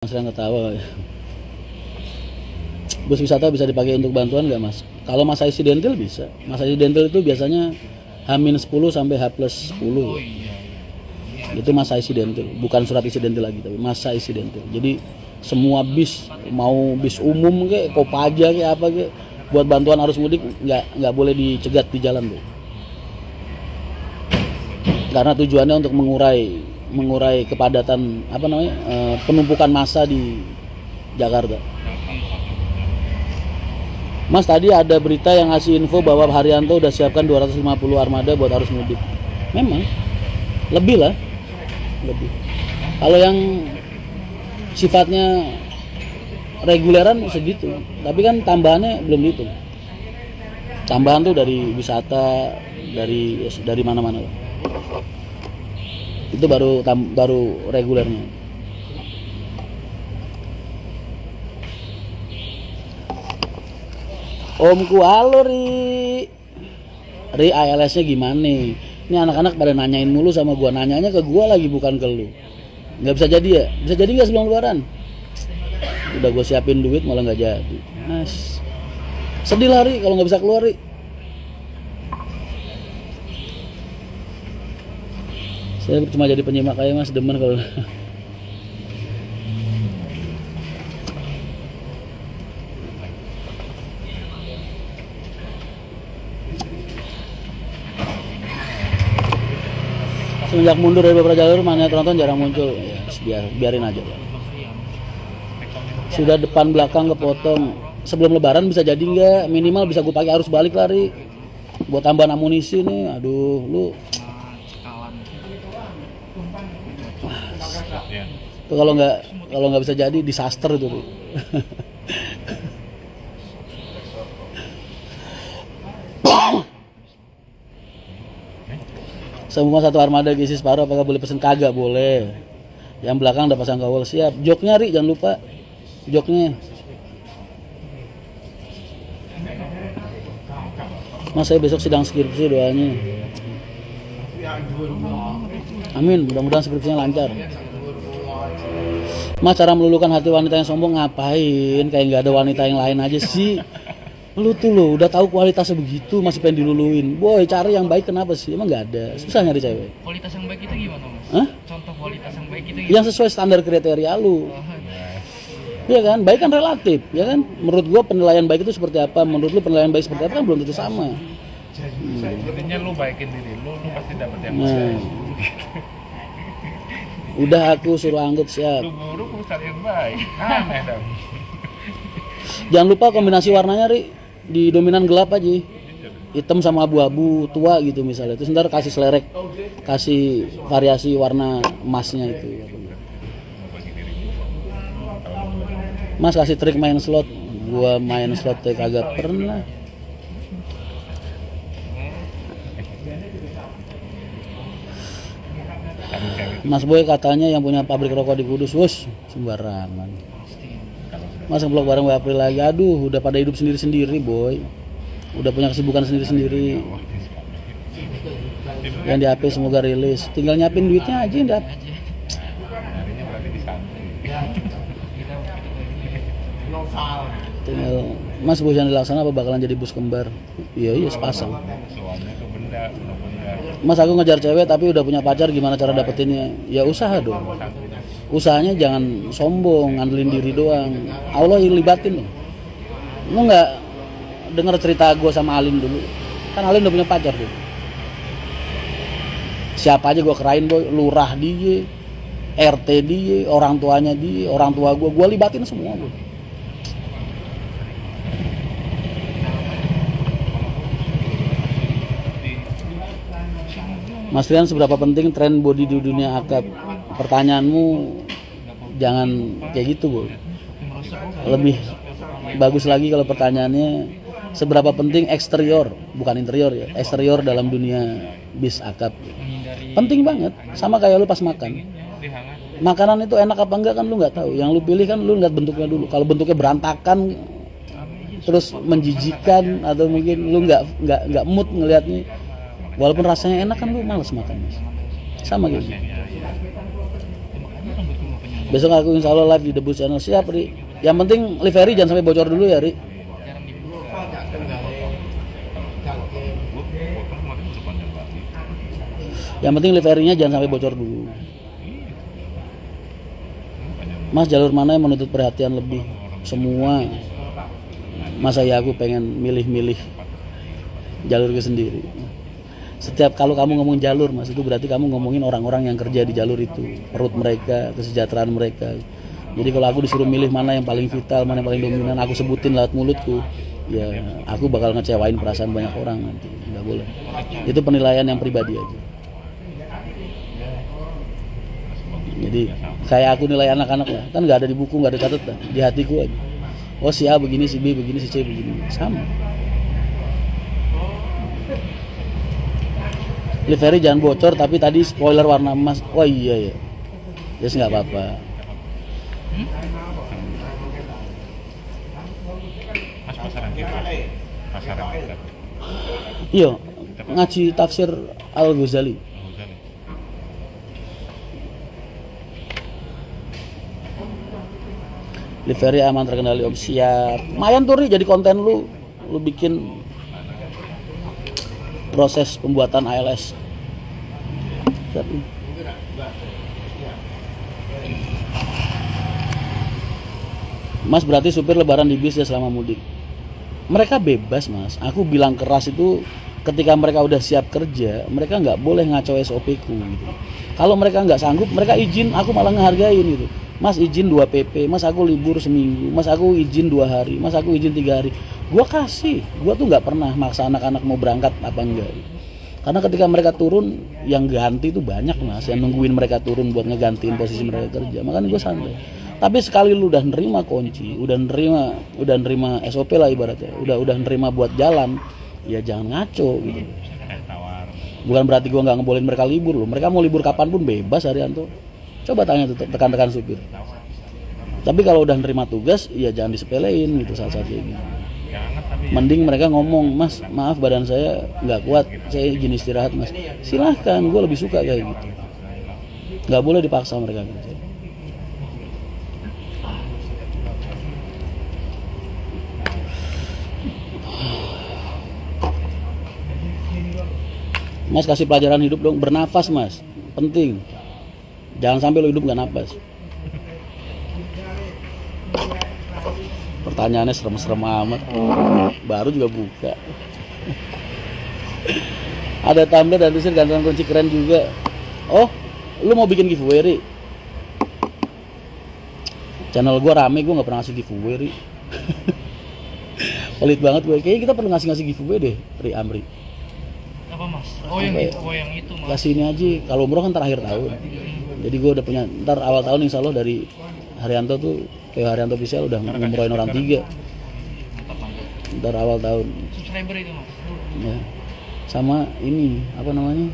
Saya ketawa. Bus wisata bisa dipakai untuk bantuan nggak mas? Kalau masa insidental bisa. Masa insidental itu biasanya H-10 sampai H+10. Itu masa insidental, bukan surat insidental lagi, tapi masa insidental. Jadi semua bis, mau bis umum kayak Kopaja kayak apa kayak, buat bantuan arus mudik nggak boleh dicegat di jalan tuh. Karena tujuannya untuk mengurai kepadatan penumpukan massa di Jakarta. Mas, tadi ada berita yang ngasih info bahwa Haryanto udah siapkan 250 armada buat arus mudik. Memang lebih lah, lebih. Kalau yang sifatnya reguleran segitu, tapi kan tambahannya belum dihitung. Tambahan tuh dari wisata, dari mana-mana lah. Itu baru regulernya. Omku, halo Ri ALS-nya gimana? Ini anak-anak pada nanyain mulu sama gua, nanyanya ke gua lagi bukan ke lu. Nggak bisa jadi ya? Bisa jadi nggak sebelum lebaran? Udah gua siapin duit malah nggak jadi. Mas, sedih lah Ri kalau nggak bisa keluar Ri. Saya cuma jadi penyimak aja mas, demen kalau semenjak mundur dari beberapa jalur mana penonton jarang muncul ya, biarin aja ya. Sudah depan belakang kepotong. Sebelum lebaran bisa jadi nggak? Minimal bisa gue pakai arus balik lari buat tambahan amunisi nih. Aduh lu tuh, kalau nggak bisa jadi disaster itu tuh. Semua satu armada isi separuh, apakah boleh pesen? Kagak boleh. Yang belakang udah pasang kawal siap. Joknya Ri, jangan lupa joknya. Mas, saya besok sidang skripsi, doanya. Amin, mudah-mudahan skripsinya lancar. Mas, cara meluluhkan hati wanita yang sombong ngapain? Kayak nggak ada wanita yang lain aja sih. Lu tuh lo udah tahu kualitasnya begitu masih pengen diluluin. Boy, cari yang baik kenapa sih? Emang nggak ada. Susah nyari cewek. Kualitas yang baik itu gimana mas? Hah? Contoh kualitas yang baik itu gimana? Yang sesuai standar kriteria lu. Iya kan? Baik kan relatif, ya kan? Menurut gua penilaian baik itu seperti apa? Menurut lu penilaian baik seperti apa kan belum tentu sama. Intinya lu baikin diri lu pasti dapet yang Nah. Udah aku suruh anggut siap. lu buruk lu cari yang baik. Aneh dong. Jangan lupa kombinasi warnanya Ri, di dominan gelap aja. Hitam sama abu-abu tua gitu misalnya. Terus ntar kasih selerek, kasih variasi warna emasnya itu. Mas, kasih trik main slot. Gua main slot kagak pernah. Mas Boy katanya yang punya pabrik rokok di Kudus, wus, sembarangan. Mas ngeblok bareng April lagi, aduh udah pada hidup sendiri-sendiri Boy. Udah punya kesibukan sendiri-sendiri. Yang di HP semoga rilis, tinggal nyiapin duitnya aja yang di HP. Harinya berarti di santri. Tinggal, Mas bus yang dilaksana apa bakalan jadi bus kembar? Iya sepasang. Suaminya tuh benda. Mas, aku ngejar cewek tapi udah punya pacar, gimana cara dapetinnya? Ya usaha dong. Usahanya jangan sombong, ngandelin diri doang. Allah libatin loh. Lu nggak denger cerita gue sama Alin dulu? Kan Alin udah punya pacar tuh. Siapa aja gue kerain Boy, lurah dia, RT dia, orang tuanya dia, orang tua gue libatin semua Boy. Mas Rian, seberapa penting tren body di dunia akad? Pertanyaanmu jangan kayak gitu Boy. Lebih bagus lagi kalau pertanyaannya seberapa penting eksterior, bukan interior ya, eksterior dalam dunia bis akad. Penting banget, sama kayak lu pas makan. Makanan itu enak apa enggak kan lu nggak tahu. Yang lu pilih kan lu lihat bentuknya dulu. Kalau bentuknya berantakan, terus menjijikan, atau mungkin lu nggak mood ngelihatnya, walaupun rasanya enak kan lu malas makan. Sama gitu. Besok aku insya Allah live di Debus Channel. Siap, Ri. Yang penting livery jangan sampai bocor dulu ya, Ri. Jarang dibuka. Gua kemarin udah panjang banget. Yang penting liverynya jangan sampai bocor dulu. Mas, jalur mana yang menuntut perhatian lebih? Semua. Masa ya aku pengen milih-milih jalurku sendiri. Setiap kalau kamu ngomong jalur, Mas, itu berarti kamu ngomongin orang-orang yang kerja di jalur itu, perut mereka, kesejahteraan mereka. Jadi kalau aku disuruh milih mana yang paling vital, mana yang paling dominan, aku sebutin lewat mulutku, ya aku bakal ngecewain perasaan banyak orang nanti. Nggak boleh. Itu penilaian yang pribadi aja. Jadi kayak aku nilai anak-anak lah, kan nggak ada di buku, nggak ada catatan, di hatiku aja. Oh si A begini, si B begini, si C begini, sama. Livery jangan bocor, tapi tadi spoiler warna emas. Oh iya ya, yes nggak apa-apa. Mas pasaran kita. Pasaran kita. Iya, ngaji tafsir Al Ghazali. Livery aman terkendali om, siap. Lumayan tuh Ri, jadi konten lu bikin proses pembuatan ALS. Siap, Ri. Mas, berarti supir lebaran di bis ya selama mudik. Mereka bebas, Mas. Aku bilang keras itu ketika mereka udah siap kerja, mereka nggak boleh ngaco SOP ku gitu. Kalau mereka nggak sanggup, mereka izin, aku malah ngehargain gitu. Mas izin 2 PP, Mas aku libur seminggu, Mas aku izin 2 hari, Mas aku izin 3 hari. Gua kasih, gua tuh nggak pernah maksa anak-anak mau berangkat apa enggak. Karena ketika mereka turun, yang ganti itu banyak, Mas, yang nungguin mereka turun buat ngegantiin posisi mereka kerja. Makanya gua santai. Tapi sekali lu udah nerima kunci, udah nerima SOP lah ibaratnya, udah nerima buat jalan, ya jangan ngaco gitu. Bukan berarti gua nggak ngebolehin mereka libur loh. Mereka mau libur kapanpun bebas, Haryanto. Coba tanya tuh rekan-rekan supir. Tapi kalau udah nerima tugas, ya jangan disepelein gitu saat-saat kayak gini. Mending mereka ngomong, Mas, maaf badan saya nggak kuat, saya izin istirahat, Mas. Silahkan, gue lebih suka kayak gitu. Nggak boleh dipaksa mereka kerja. Mas, kasih pelajaran hidup dong, bernafas, Mas, penting. Jangan sampai lo hidup nggak napas. Pertanyaannya serem-serem amat. Baru juga buka. Ada tumbler dan tulisan gantungan kunci keren juga. Oh, lu mau bikin giveaway, Ri? Channel gua rame, gua nggak pernah ngasih giveaway, Ri. Pelit banget gue. Kayaknya kita perlu ngasih giveaway deh, Ri Amri. Apa Mas? Oh yang itu, oh yang itu Mas. Kasih ini aja. Kalau umroh kan terakhir tahun. Jadi gue udah punya, ntar awal tahun insya Allah dari Haryanto tuh, kayak Haryanto Official udah ngumrohin orang 3. Ntar awal tahun. Subscriber itu Mas. Ya. Sama ini, apa namanya?